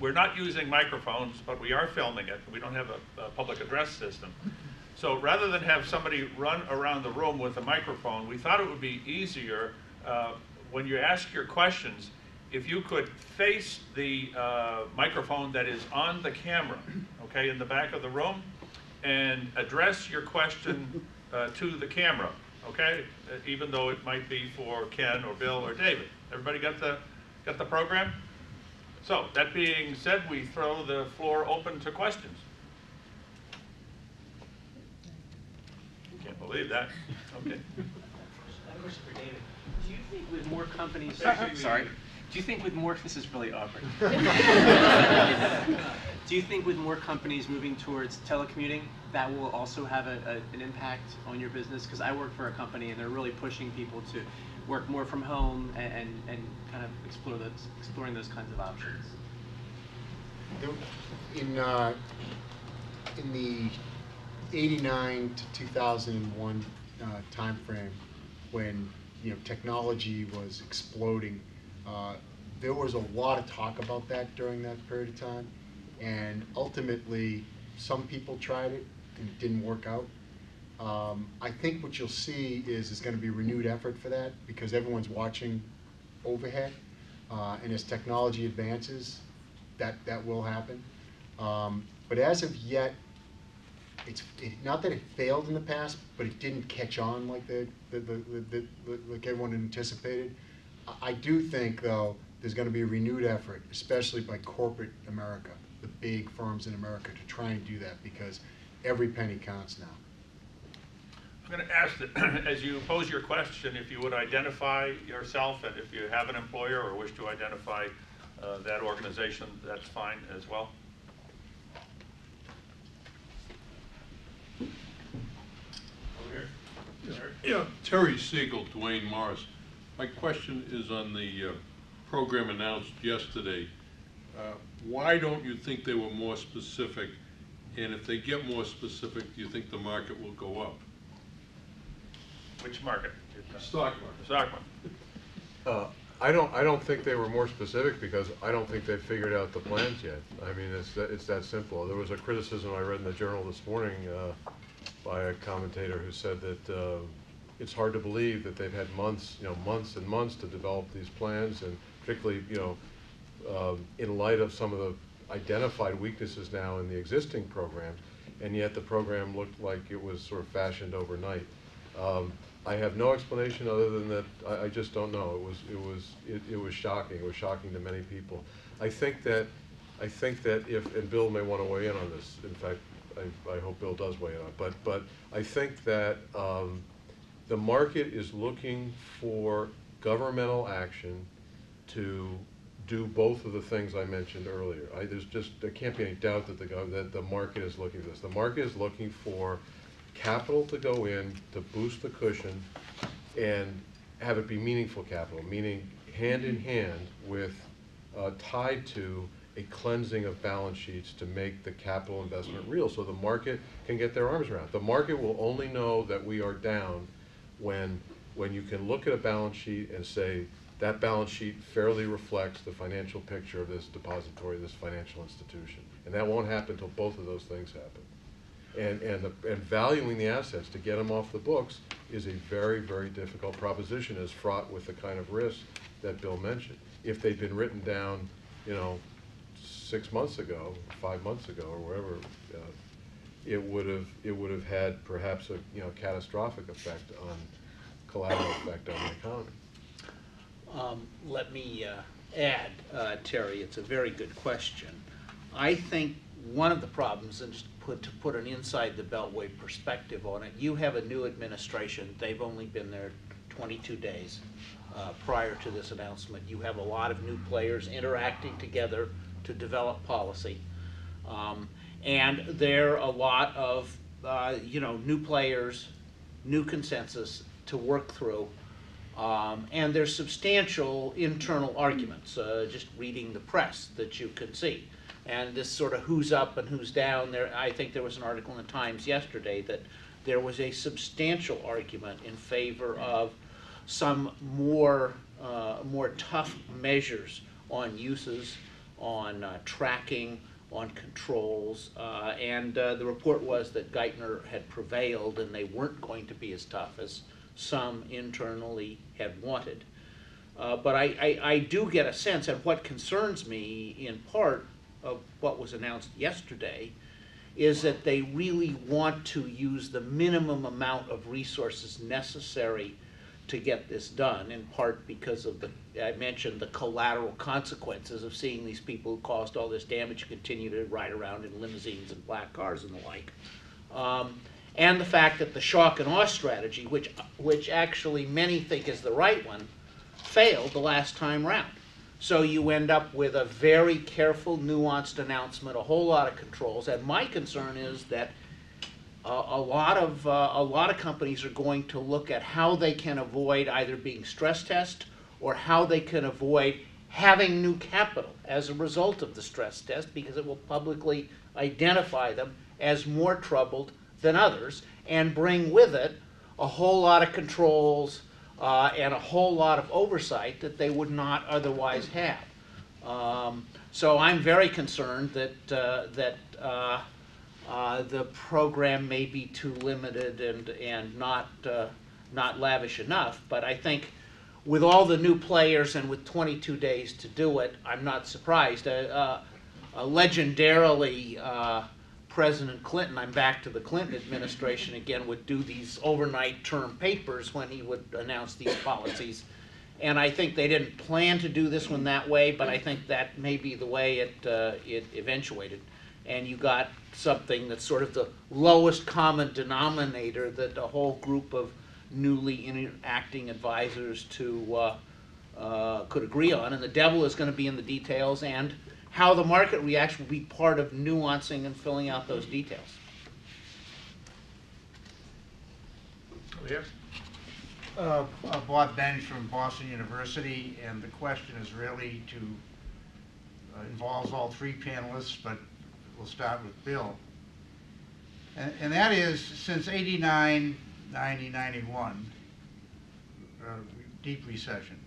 we're not using microphones, but we are filming it. We don't have a public address system. So rather than have somebody run around the room with a microphone, we thought it would be easier when you ask your questions, if you could face the microphone that is on the camera, okay, in the back of the room, and address your question to the camera, okay, even though it might be for Ken or Bill or David. Everybody got the program? So that being said, we throw the floor open to questions. Can't believe that. Okay. A question for David. Do you think with more companies, Sorry. do you think with more, this is really awkward. Do you think with more companies moving towards telecommuting, that will also have an impact on your business? Because I work for a company and they're really pushing people to work more from home and kind of exploring those kinds of options. In the 89 to 2001 time frame, when technology was exploding, there was a lot of talk about that during that period of time, and ultimately some people tried it and it didn't work out. I think what you'll see is there's going to be renewed effort for that because everyone's watching overhead, and as technology advances, that will happen. But as of yet, it's not that it failed in the past, but it didn't catch on like like everyone anticipated. I do think, though, there's going to be a renewed effort, especially by corporate America, the big firms in America, to try and do that because every penny counts now. I'm going to ask that as you pose your question, if you would identify yourself, and if you have an employer or wish to identify that organization, that's fine as well. Yeah, Terry Siegel, Dwayne Morris. My question is on the program announced yesterday. Why don't you think they were more specific? And if they get more specific, do you think the market will go up? Which market? Stock market. The stock market. I don't think they were more specific because I don't think they've figured out the plans yet. I mean, it's that simple. There was a criticism I read in the Journal this morning by a commentator who said that it's hard to believe that they've had months and months to develop these plans, and particularly, in light of some of the identified weaknesses now in the existing programs, and yet the program looked like it was sort of fashioned overnight. I have no explanation other than that I just don't know. It was shocking. It was shocking to many people. I think that if, and Bill may want to weigh in on this. In fact, I hope Bill does weigh in on it. But I think that the market is looking for governmental action to do both of the things I mentioned earlier. There can't be any doubt that the market is looking for this. The market is looking for capital to go in to boost the cushion and have it be meaningful capital, meaning hand in hand with, tied to a cleansing of balance sheets to make the capital investment real so the market can get their arms around it. The market will only know that we are down when you can look at a balance sheet and say that balance sheet fairly reflects the financial picture of this depository, this financial institution. And that won't happen until both of those things happen. And valuing the assets to get them off the books is a very, very difficult proposition, is fraught with the kind of risk that Bill mentioned. If they'd been written down, 6 months ago, 5 months ago, or wherever, it would have had perhaps a catastrophic effect on collateral effect on the economy. Let me add, Terry, it's a very good question. I think one of the problems, and just to put an inside the Beltway perspective on it, you have a new administration. They've only been there 22 days prior to this announcement. You have a lot of new players interacting together to develop policy. And there are a lot of new players, new consensus to work through. And there's substantial internal arguments, just reading the press, that you can see. And this sort of who's up and who's down. I think there was an article in the Times yesterday that there was a substantial argument in favor of some more tough measures on uses on tracking, on controls, and the report was that Geithner had prevailed and they weren't going to be as tough as some internally had wanted. But I do get a sense, and what concerns me in part of what was announced yesterday, is that they really want to use the minimum amount of resources necessary to get this done, in part because of I mentioned the collateral consequences of seeing these people who caused all this damage continue to ride around in limousines and black cars and the like. And the fact that the shock and awe strategy, which actually many think is the right one, failed the last time round. So you end up with a very careful, nuanced announcement, a whole lot of controls, and my concern is that a lot of companies are going to look at how they can avoid either being stress test or how they can avoid having new capital as a result of the stress test, because it will publicly identify them as more troubled than others and bring with it a whole lot of controls and a whole lot of oversight that they would not otherwise have. So I'm very concerned that the program may be too limited and not lavish enough. But I think with all the new players and with 22 days to do it, I'm not surprised. Legendarily, President Clinton, I'm back to the Clinton administration again, would do these overnight term papers when he would announce these policies. And I think they didn't plan to do this one that way, but I think that may be the way it eventuated. And you got something that's sort of the lowest common denominator that a whole group of newly interacting advisors could agree on. And the devil is going to be in the details, and how the market reacts will be part of nuancing and filling out those details. Yes. Bob Bench from Boston University, and the question is really involves all three panelists, but we'll start with Bill. And that is, since 89, 90, 91, deep recession,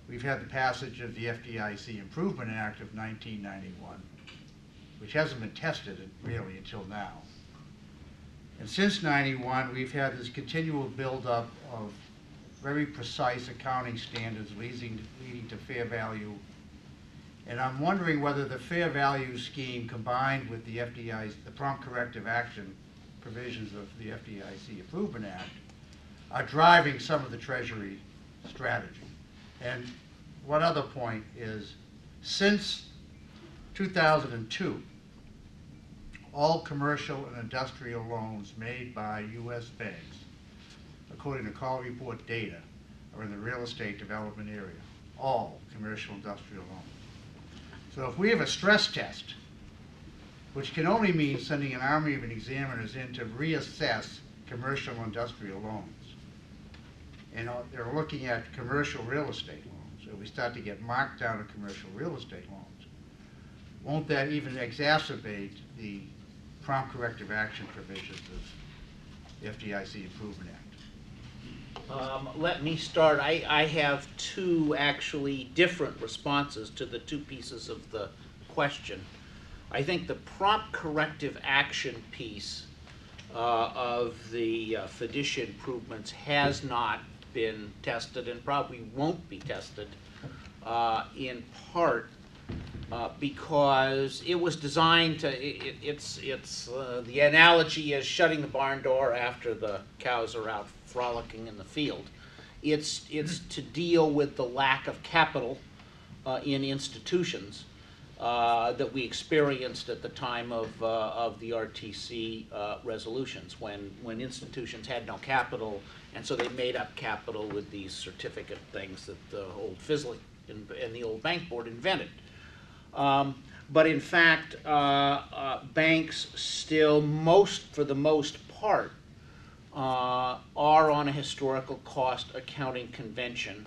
we've had the passage of the FDIC Improvement Act of 1991, which hasn't been tested really until now. And since 91, we've had this continual buildup of very precise accounting standards leading to fair value. And I'm wondering whether the fair value scheme combined with the the prompt corrective action provisions of the FDIC Improvement Act are driving some of the Treasury strategy. And one other point is, since 2002, all commercial and industrial loans made by U.S. banks, according to call report data, are in the real estate development area. All commercial industrial loans. So if we have a stress test, which can only mean sending an army of examiners in to reassess commercial industrial loans, and they're looking at commercial real estate loans, so we start to get marked down on commercial real estate loans, won't that even exacerbate the prompt corrective action provisions of the FDIC Improvement Act? Let me start. I have two actually different responses to the two pieces of the question. I think the prompt corrective action piece of the fiduciary improvements has not been tested and probably won't be tested, in part because it was designed to, the analogy is shutting the barn door after the cows are out frolicking in the field. It's to deal with the lack of capital in institutions that we experienced at the time of the RTC resolutions, when institutions had no capital, and so they made up capital with these certificate things that the old Fisley and the old bank board invented. But in fact, banks still, for the most part, are on a historical cost accounting convention.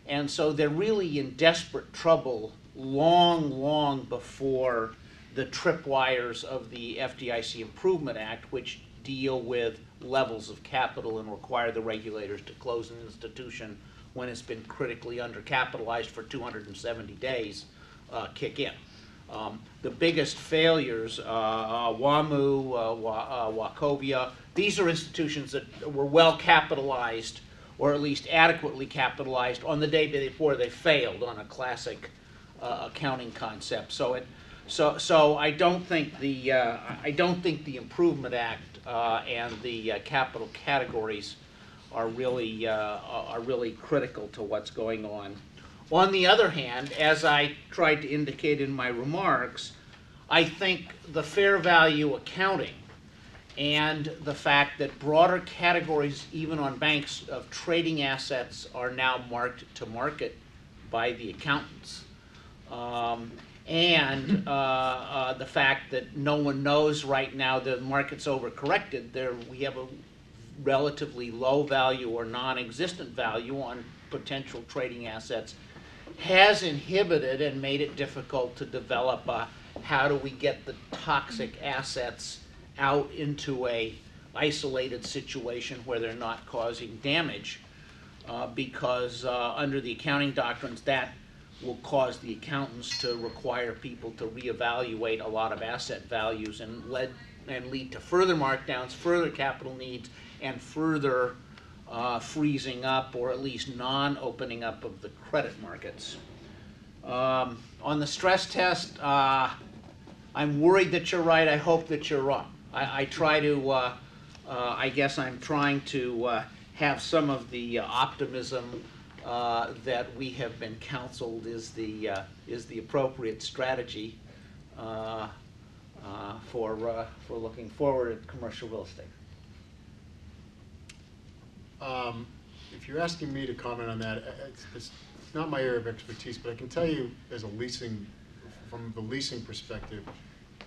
And so they're really in desperate trouble long before the tripwires of the FDIC Improvement Act, which deal with levels of capital and require the regulators to close an institution when it's been critically undercapitalized for 270 days, kick in. The biggest failures, WAMU, Wachovia, these are institutions that were well capitalized, or at least adequately capitalized, on the day before they failed on a classic accounting concept. So I don't think the Improvement Act and the capital categories are really critical to what's going on. On the other hand, as I tried to indicate in my remarks, I think the fair value accounting and the fact that broader categories, even on banks, of trading assets are now marked to market by the accountants. And the fact that no one knows right now the market's overcorrected, we have a relatively low value or non-existent value on potential trading assets, has inhibited and made it difficult to develop how do we get the toxic assets out into a isolated situation where they're not causing damage, because under the accounting doctrines that will cause the accountants to require people to reevaluate a lot of asset values and lead to further markdowns, further capital needs, and further freezing up, or at least non-opening up of the credit markets. On the stress test, I'm worried that you're right. I hope that you're wrong. I guess I'm trying to have some of the optimism that we have been counseled is the appropriate strategy for looking forward at commercial real estate. If you're asking me to comment on that, it's not my area of expertise, but I can tell you from the leasing perspective,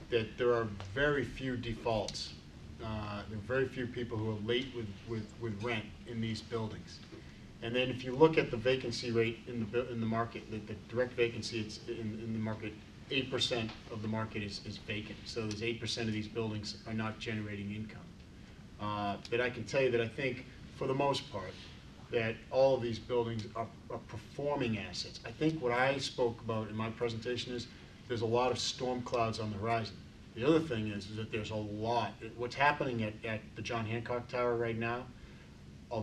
that there are very few defaults. There are very few people who are late with rent in these buildings. And then if you look at the vacancy rate in the market, the direct vacancy in the market, 8% of the market is vacant. So there's 8% of these buildings are not generating income. But I can tell you that I think, for the most part, that all of these buildings are performing assets. I think what I spoke about in my presentation is there's a lot of storm clouds on the horizon. The other thing is that there's a lot. What's happening at the John Hancock Tower right now,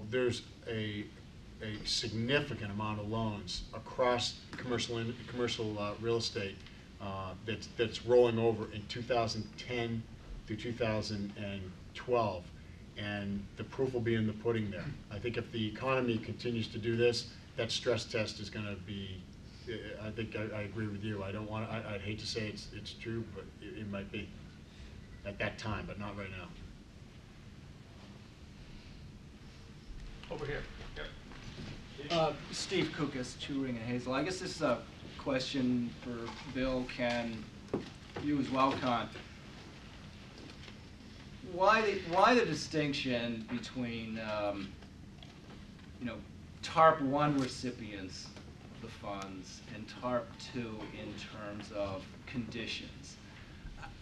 there's a significant amount of loans across commercial real estate that's rolling over in 2010 through 2012. And the proof will be in the pudding there. I think if the economy continues to do this, that stress test is going to be, I think I agree with you. I'd hate to say it's true, but it might be at that time, but not right now. Over here. Yep. Steve Kukas, Turing and Hazel. I guess this is a question for Bill, Ken, you as well, Con. Why the distinction between TARP 1 recipients of the funds and TARP 2 in terms of conditions?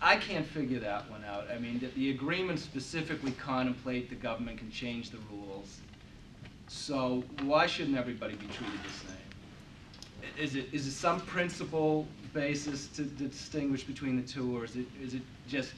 I can't figure that one out. I mean, the agreements specifically contemplate the government can change the rules. So why shouldn't everybody be treated the same? Is it some principle basis to distinguish between the two, or is it just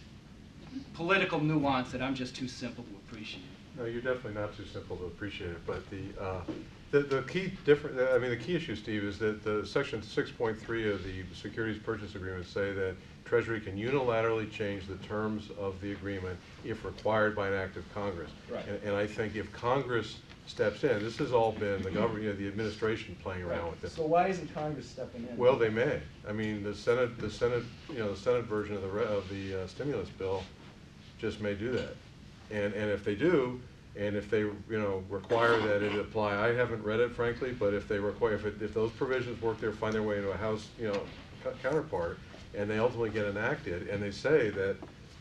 political nuance that I'm just too simple to appreciate? No, you're definitely not too simple to appreciate it. But the key issue, Steve, is that the section 6.3 of the securities purchase agreement say that Treasury can unilaterally change the terms of the agreement if required by an act of Congress. Right. And I think if Congress steps in, this has all been the government, the administration playing around with this. So why isn't Congress stepping in? Well, they may. I mean, the Senate version of the stimulus bill just may do that. And if they do, and if they require that it apply, I haven't read it frankly, but if they require, if those provisions find their way into a House counterpart, and they ultimately get enacted, and they say that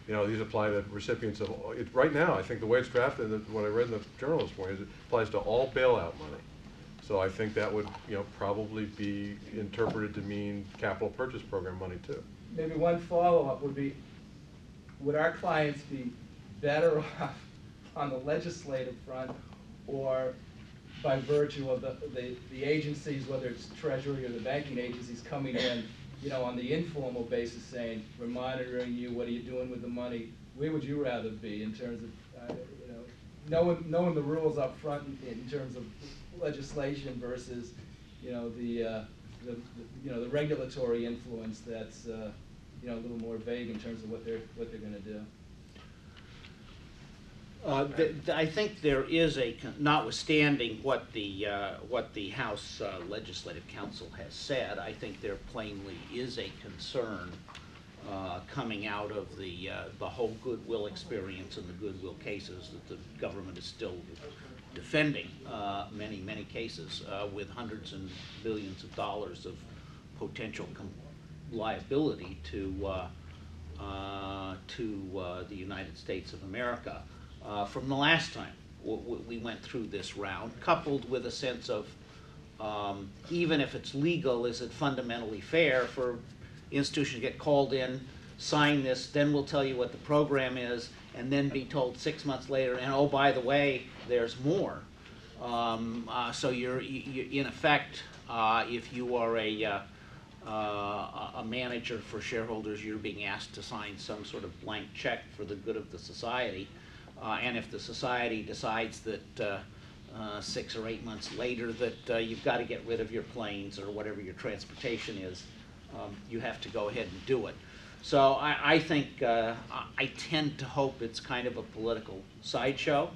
these apply to recipients of right now. I think the way it's drafted, what I read in the Journal this morning, is it applies to all bailout money. So I think that would probably be interpreted to mean capital purchase program money too. Maybe one follow-up would be, would our clients be better off on the legislative front, or by virtue of the agencies, whether it's Treasury or the banking agencies, coming in you know, on the informal basis saying, we're monitoring you, what are you doing with the money? Where would you rather be in terms of, you know, knowing the rules up front in terms of legislation versus, you know, the regulatory influence that's, you know, a little more vague in terms of what they're going to do? I think there is notwithstanding what the House Legislative Council has said, I think there plainly is a concern coming out of the whole goodwill experience and the goodwill cases that the government is still defending, many cases, with hundreds and billions of dollars of potential liability to the United States of America. From the last time we went through this round, coupled with a sense of, even if it's legal, is it fundamentally fair for institutions to get called in, sign this, then we'll tell you what the program is, and then be told 6 months later, and oh, by the way, there's more. So you're in effect, if you are a manager for shareholders, you're being asked to sign some sort of blank check for the good of the society. And if the society decides that 6 or 8 months later that you've got to get rid of your planes or whatever your transportation is, you have to go ahead and do it. So I think, I tend to hope it's kind of a political sideshow.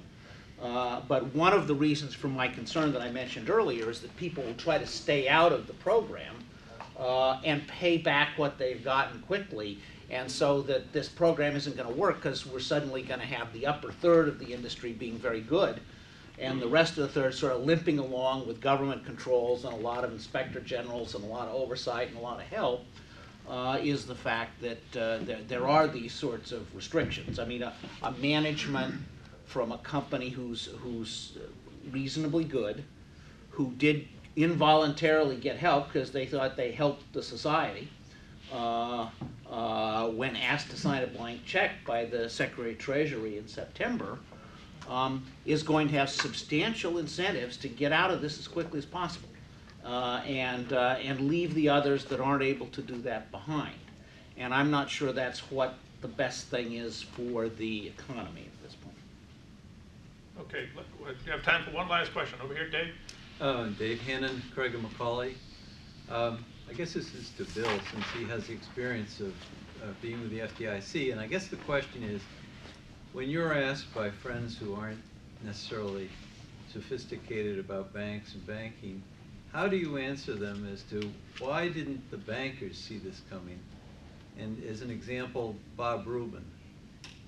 But one of the reasons for my concern that I mentioned earlier is that people will try to stay out of the program and pay back what they've gotten quickly. And so that this program isn't going to work because we're suddenly going to have the upper third of the industry being very good and the rest of the third sort of limping along with government controls and a lot of inspector generals and a lot of oversight and a lot of help, is the fact that there are these sorts of restrictions. I mean, a management from a company who's reasonably good, who did involuntarily get help because they thought they helped the society, when asked to sign a blank check by the Secretary of Treasury in September, is going to have substantial incentives to get out of this as quickly as possible, and leave the others that aren't able to do that behind. And I'm not sure that's what the best thing is for the economy at this point. Okay, you have time for one last question. Over here, Dave. Dave Hannon, Craig and Macaulay. I guess this is to Bill, since he has the experience of being with the FDIC. And I guess the question is, when you're asked by friends who aren't necessarily sophisticated about banks and banking, how do you answer them as to why didn't the bankers see this coming? And as an example, Bob Rubin.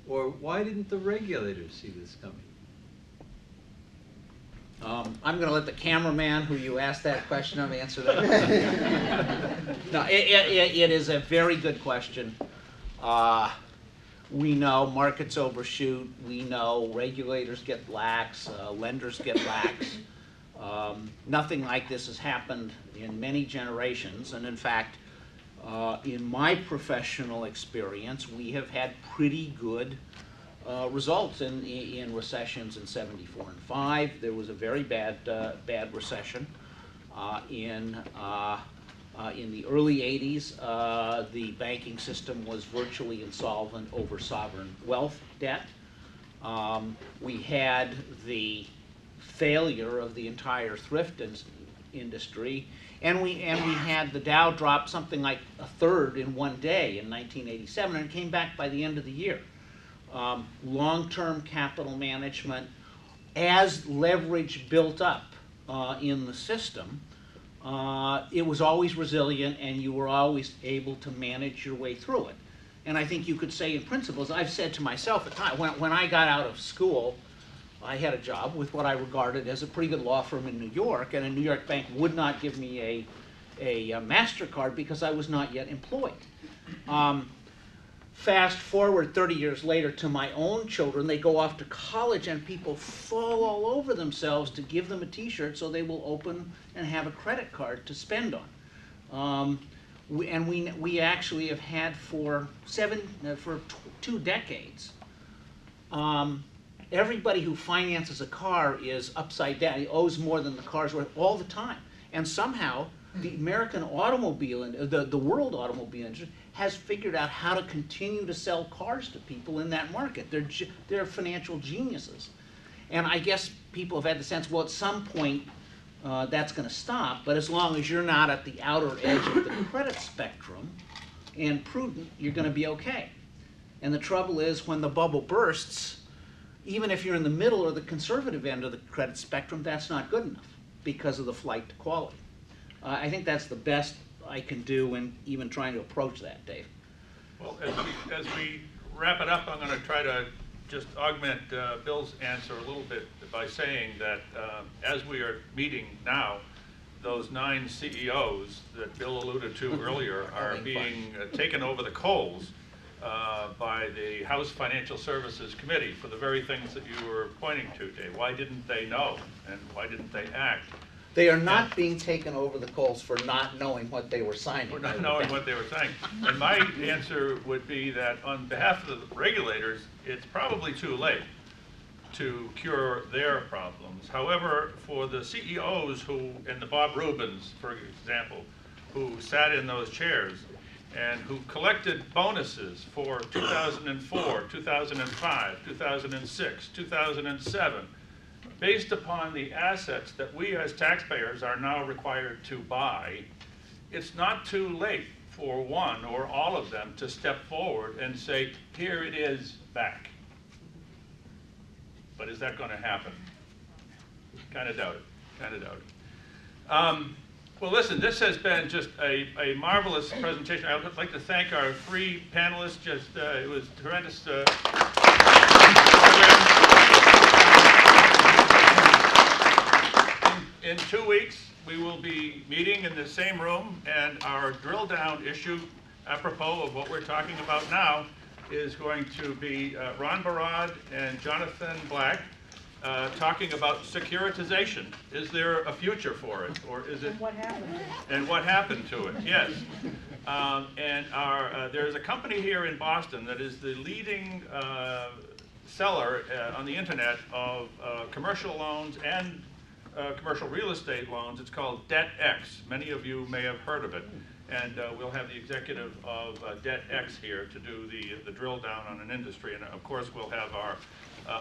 Or why didn't the regulators see this coming? I'm going to let the cameraman who you asked that question of answer that. No, it is a very good question. We know markets overshoot. We know regulators get lax. Lenders get lax. Nothing like this has happened in many generations. And in fact, in my professional experience, we have had pretty good results in recessions in '74 and '5. There was a very bad recession in the early '80s. The banking system was virtually insolvent over sovereign wealth debt. We had the failure of the entire thrift industry, and we had the Dow drop something like a third in one day in 1987, and it came back by the end of the year. Long-term capital management, as leverage built up in the system, it was always resilient and you were always able to manage your way through it. And I think you could say in principles, I've said to myself at times, when I got out of school, I had a job with what I regarded as a pretty good law firm in New York, and a New York bank would not give me a MasterCard because I was not yet employed. Fast forward 30 years later to my own children, they go off to college and people fall all over themselves to give them a t-shirt so they will open and have a credit card to spend on. We actually have had for 2 decades. Everybody who finances a car is upside down. He owes more than the car's worth all the time. And somehow the American automobile and the world automobile industry has figured out how to continue to sell cars to people in that market. They're financial geniuses. And I guess people have had the sense, well, at some point, that's going to stop, but as long as you're not at the outer edge of the credit spectrum and prudent, you're going to be okay. And the trouble is, when the bubble bursts, even if you're in the middle or the conservative end of the credit spectrum, that's not good enough because of the flight to quality. I think that's the best I can do in even trying to approach that, Dave. Well, as we wrap it up, I'm going to try to just augment Bill's answer a little bit by saying that as we are meeting now, those 9 CEOs that Bill alluded to earlier are being taken over the coals by the House Financial Services Committee for the very things that you were pointing to, Dave. Why didn't they know, and why didn't they act? They are not being taken over the coals for not knowing what they were signing. For not knowing what they were saying. And my answer would be that on behalf of the regulators, it's probably too late to cure their problems. However, for the CEOs who, and the Bob Rubins, for example, who sat in those chairs and who collected bonuses for 2004, 2005, 2006, 2007, based upon the assets that we as taxpayers are now required to buy, it's not too late for one or all of them to step forward and say, here it is back. But is that going to happen? Kind of doubt it, kind of doubt it. Well, listen, this has been just a marvelous presentation. I would like to thank our 3 panelists. It was tremendous In 2 weeks, we will be meeting in the same room, and our drill down issue, apropos of what we're talking about now, is going to be Ron Barad and Jonathan Black talking about securitization. Is there a future for it, or is it? And what happened to it? Yes. And there's a company here in Boston that is the leading seller on the internet of commercial loans and commercial real estate loans. It's called DebtX. Many of you may have heard of it. And we'll have the executive of DebtX here to do the drill down on an industry. And of course, we'll have our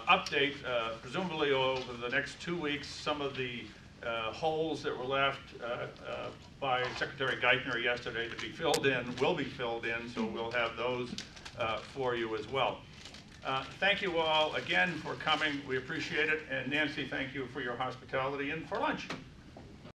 update, presumably over the next 2 weeks, some of the holes that were left by Secretary Geithner yesterday to be filled in, will be filled in, so we'll have those for you as well. Thank you all again for coming. We appreciate it. And Nancy, thank you for your hospitality and for lunch.